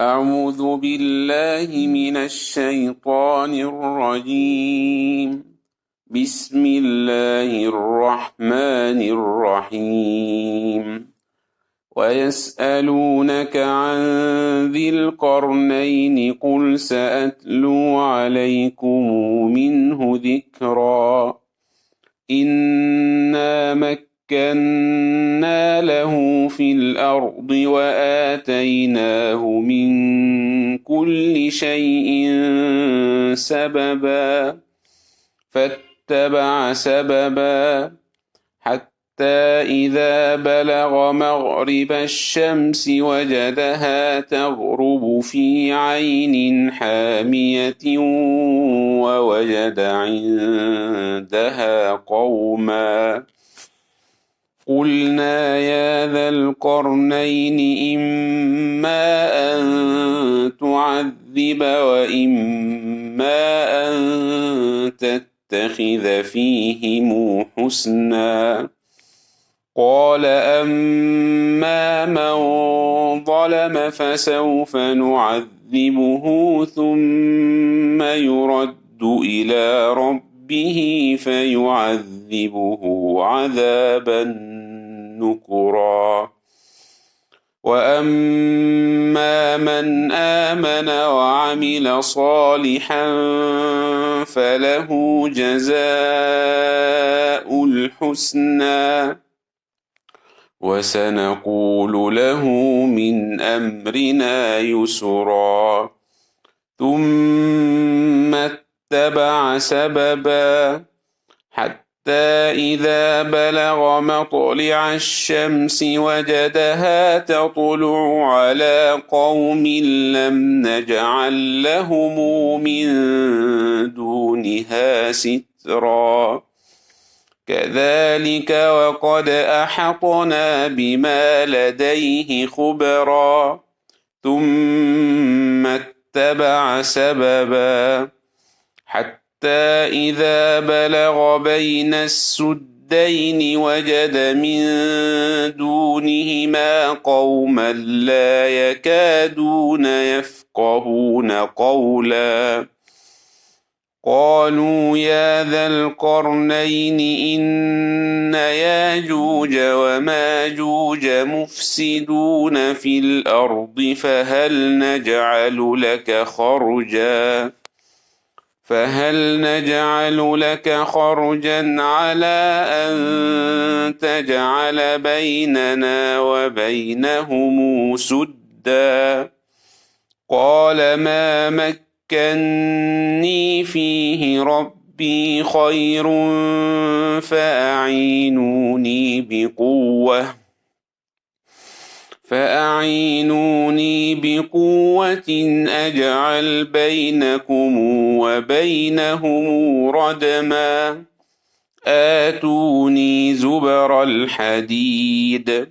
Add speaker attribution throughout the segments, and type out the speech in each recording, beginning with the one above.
Speaker 1: أعوذ بالله من الشيطان الرجيم. بسم الله الرحمن الرحيم. ويسألونك عن ذي القرنين قل سأتلو عليكم منه ذكرا. إنا مكنا له في الأرض وآتيناه من كل شيء سببا فاتبع سببا حتى إذا بلغ مغرب الشمس وجدها تغرب في عين حامية ووجد عندها قوما. قلنا يا ذا القرنين إما أن تعذب وإما أن تتخذ فيهم حسنا. قال أما من ظلم فسوف نعذبه ثم يرد إلى ربه فيعذبه عذابا نكرا. وأما من آمن وعمل صالحا فله جزاء الحسنى وسنقول له من أمرنا يسرا. ثم اتبع سببا حتى إذا بلغ مطلع الشمس وجدها تطلع على قوم لم نجعل لهم من دونها سترا. كذلك وقد أحطنا بما لديه خبرا. ثم اتبع سببا حتى إذا بلغ بين السدين وجد من دونهما قوما لا يكادون يفقهون قولا. قالوا يا ذا القرنين إن ياجوج وماجوج مفسدون في الأرض فهل نجعل لك خرجا على أن تجعل بيننا وبينهم سدا. قال ما مكني فيه ربي خير فأعينوني بقوة أجعل بينكم وبينهم ردما. آتوني زبر الحديد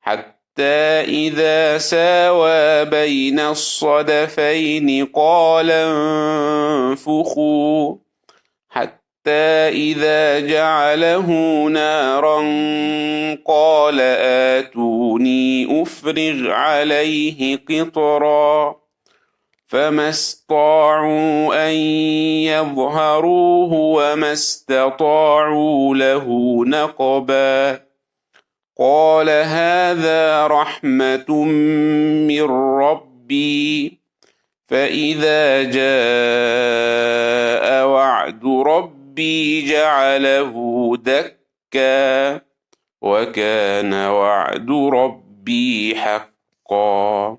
Speaker 1: حتى إذا ساوى بين الصدفين قال انفخوا حتى إذا جعله نارا قال آتوني أفرغ عليه قطرا. فما استطاعوا أن يظهروه وما استطاعوا له نقبا. قال هذا رحمة من ربي فإذا جاء وعد ربي جعله دكا وكان وعد ربي حقا.